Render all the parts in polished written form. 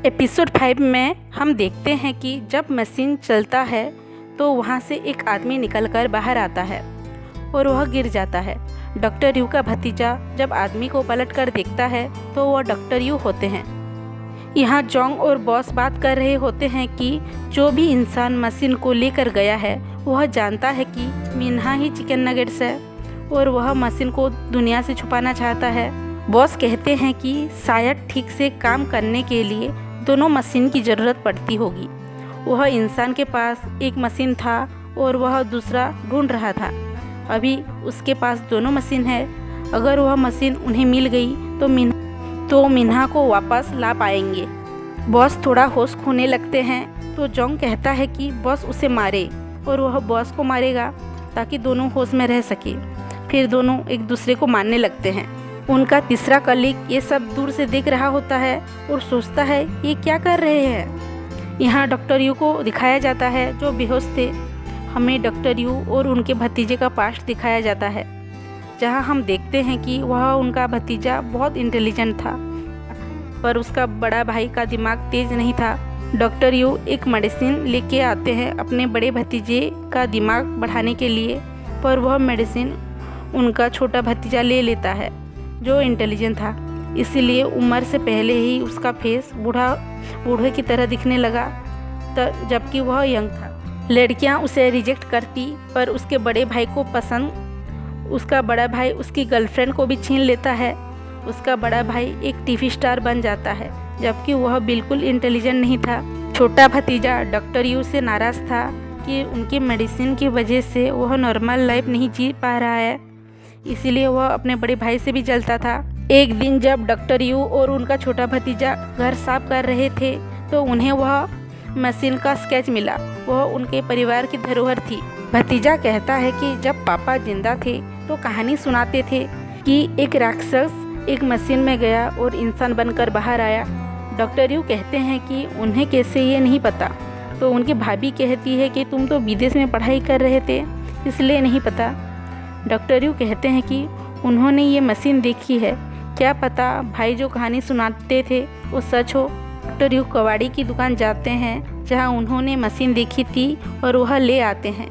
Episode 5 में हम देखते हैं कि जब मशीन चलता है तो वहाँ से एक आदमी निकलकर बाहर आता है और वह गिर जाता है। डॉक्टर यू का भतीजा जब आदमी को पलट कर देखता है तो वह डॉक्टर यू होते हैं। यहाँ जोंग और बॉस बात कर रहे होते हैं कि जो भी इंसान मशीन को लेकर गया है वह जानता है कि मिन्हा ही चिकन नगेट्स है और वह मशीन को दुनिया से छुपाना चाहता है। बॉस कहते हैं कि शायद ठीक से काम करने के लिए दोनों मशीन की ज़रूरत पड़ती होगी। वह इंसान के पास एक मशीन था और वह दूसरा ढूंढ रहा था। अभी उसके पास दोनों मशीन है। अगर वह मशीन उन्हें मिल गई तो मिन्हा को वापस ला पाएंगे। बॉस थोड़ा होश खोने लगते हैं तो जोंग कहता है कि बॉस उसे मारे और वह बॉस को मारेगा ताकि दोनों होश में रह सके। फिर दोनों एक दूसरे को मारने लगते हैं। उनका तीसरा कलीग ये सब दूर से देख रहा होता है और सोचता है ये क्या कर रहे हैं। यहाँ डॉक्टर यू को दिखाया जाता है जो बेहोश थे। हमें डॉक्टर यू और उनके भतीजे का पास्ट दिखाया जाता है जहाँ हम देखते हैं कि वह उनका भतीजा बहुत इंटेलिजेंट था पर उसका बड़ा भाई का दिमाग तेज नहीं था। डॉक्टर यू एक मेडिसिन लेके आते हैं अपने बड़े भतीजे का दिमाग बढ़ाने के लिए, पर वह मेडिसिन उनका छोटा भतीजा ले लेता है जो इंटेलिजेंट था। इसीलिए उम्र से पहले ही उसका फेस बूढ़े की तरह दिखने लगा जबकि वह यंग था। लड़कियां उसे रिजेक्ट करती पर उसके बड़े भाई को पसंद। उसका बड़ा भाई उसकी गर्लफ्रेंड को भी छीन लेता है। उसका बड़ा भाई एक टीवी स्टार बन जाता है जबकि वह बिल्कुल इंटेलिजेंट नहीं था। छोटा भतीजा डॉक्टर यू से नाराज़ था कि उनकी मेडिसिन की वजह से वह नॉर्मल लाइफ नहीं जी पा रहा है, इसीलिए वह अपने बड़े भाई से भी जलता था। एक दिन जब डॉक्टर यू और उनका छोटा भतीजा घर साफ कर रहे थे तो उन्हें वह मशीन का स्केच मिला। वह उनके परिवार की धरोहर थी। भतीजा कहता है कि जब पापा जिंदा थे तो कहानी सुनाते थे कि एक राक्षस एक मशीन में गया और इंसान बनकर बाहर आया। डॉक्टर यू कहते हैं कि उन्हें कैसे ये नहीं पता, तो उनकी भाभी कहती है कि तुम तो विदेश में पढ़ाई कर रहे थे इसलिए नहीं पता। डॉक्टर यू कहते हैं कि उन्होंने ये मशीन देखी है, क्या पता भाई जो कहानी सुनाते थे वो सच हो। डॉक्टर यू कबाड़ी की दुकान जाते हैं जहां उन्होंने मशीन देखी थी और वह ले आते हैं।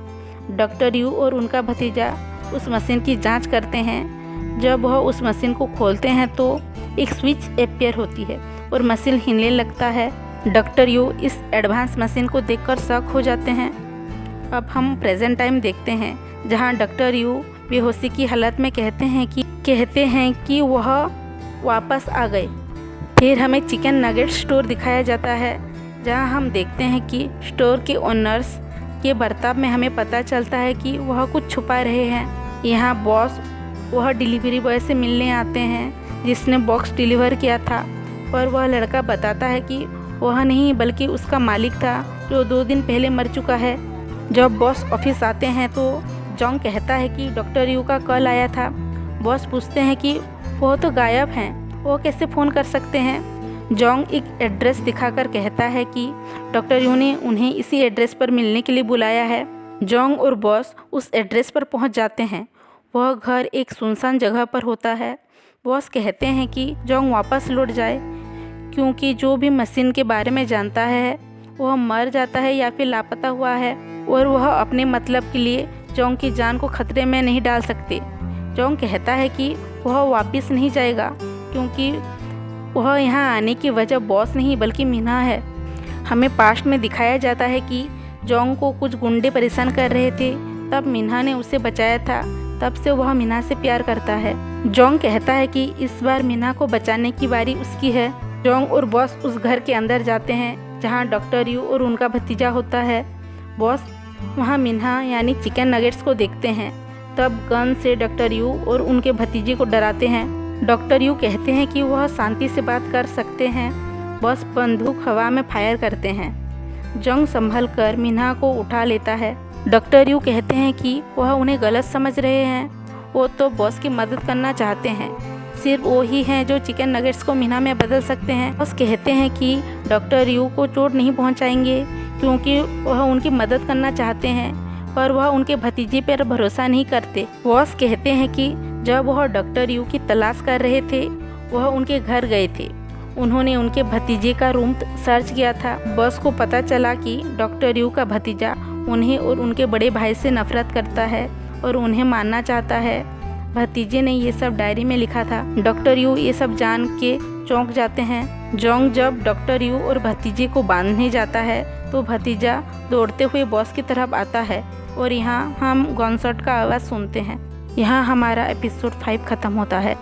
डॉक्टर यू और उनका भतीजा उस मशीन की जांच करते हैं। जब वह उस मशीन को खोलते हैं तो एक स्विच अपीयर होती है और मशीन हिलने लगता है। डॉक्टर यू इस एडवांस मशीन को देखकर शॉक हो जाते हैं। अब हम प्रेजेंट टाइम देखते हैं जहां डॉक्टर यू बेहोशी की हालत में कहते हैं कि वह वापस आ गए। फिर हमें चिकन नगेट स्टोर दिखाया जाता है जहां हम देखते हैं कि स्टोर के ओनर्स के बर्ताव में हमें पता चलता है कि वह कुछ छुपा रहे हैं। यहाँ बॉस वह डिलीवरी बॉय से मिलने आते हैं जिसने बॉक्स डिलीवर किया था, पर वह लड़का बताता है कि वह नहीं बल्कि उसका मालिक था जो 2 दिन पहले मर चुका है। जब बॉस ऑफिस आते हैं तो जोंग कहता है कि डॉक्टर यू का कॉल आया था। बॉस पूछते हैं कि वो तो गायब हैं, वो कैसे फ़ोन कर सकते हैं। जोंग एक एड्रेस दिखाकर कहता है कि डॉक्टर यू ने उन्हें इसी एड्रेस पर मिलने के लिए बुलाया है। जोंग और बॉस उस एड्रेस पर पहुंच जाते हैं। वह घर एक सुनसान जगह पर होता है। बॉस कहते हैं कि जोंग वापस लौट जाए क्योंकि जो भी मशीन के बारे में जानता है वह मर जाता है या फिर लापता हुआ है और वह अपने मतलब के लिए जोंग की जान को खतरे में नहीं डाल सकते। जोंग कहता है कि वह वापस नहीं जाएगा क्योंकि वह यहाँ आने की वजह बॉस नहीं बल्कि मिन्हा है। हमें पास्ट में दिखाया जाता है कि जोंग को कुछ गुंडे परेशान कर रहे थे, तब मिन्हा ने उसे बचाया था। तब से वह मिन्हा से प्यार करता है। जोंग कहता है कि इस बार मिन्हा को बचाने की बारी उसकी है। जोंग और बॉस उस घर के अंदर जाते हैं जहाँ डॉक्टर यू और उनका भतीजा होता है। बॉस वहाँ मिन्हा यानी चिकन नगेट्स को देखते हैं, तब गन से डॉक्टर यू और उनके भतीजे को डराते हैं। डॉक्टर यू कहते हैं कि वह शांति से बात कर सकते हैं। बॉस बंदूक हवा में फायर करते हैं। जोंग संभल कर मिन्हा को उठा लेता है। डॉक्टर यू कहते हैं कि वह उन्हें गलत समझ रहे हैं, वो तो बॉस की मदद करना चाहते हैं। सिर्फ वो ही हैं जो चिकन नगेट्स को मिन्हा में बदल सकते हैं। बॉस कहते हैं कि डॉक्टर यू को चोट नहीं पहुंचाएंगे क्योंकि वह उनकी मदद करना चाहते हैं, पर वह उनके भतीजे पर भरोसा नहीं करते। बॉस कहते हैं कि जब वह डॉक्टर यू की तलाश कर रहे थे वह उनके घर गए थे उन्होंने उनके भतीजे का रूम सर्च किया था। बॉस को पता चला कि डॉक्टर यू का भतीजा उन्हें और उनके बड़े भाई से नफरत करता है और उन्हें मारना चाहता है। भतीजे ने ये सब डायरी में लिखा था। डॉक्टर यू ये सब जान के चौंक जाते हैं। जोंग जब डॉक्टर यू और भतीजे को बांधने जाता है तो भतीजा दौड़ते हुए बॉस की तरफ आता है और यहाँ हम गनशॉट का आवाज़ सुनते हैं। यहाँ हमारा एपिसोड 5 ख़त्म होता है।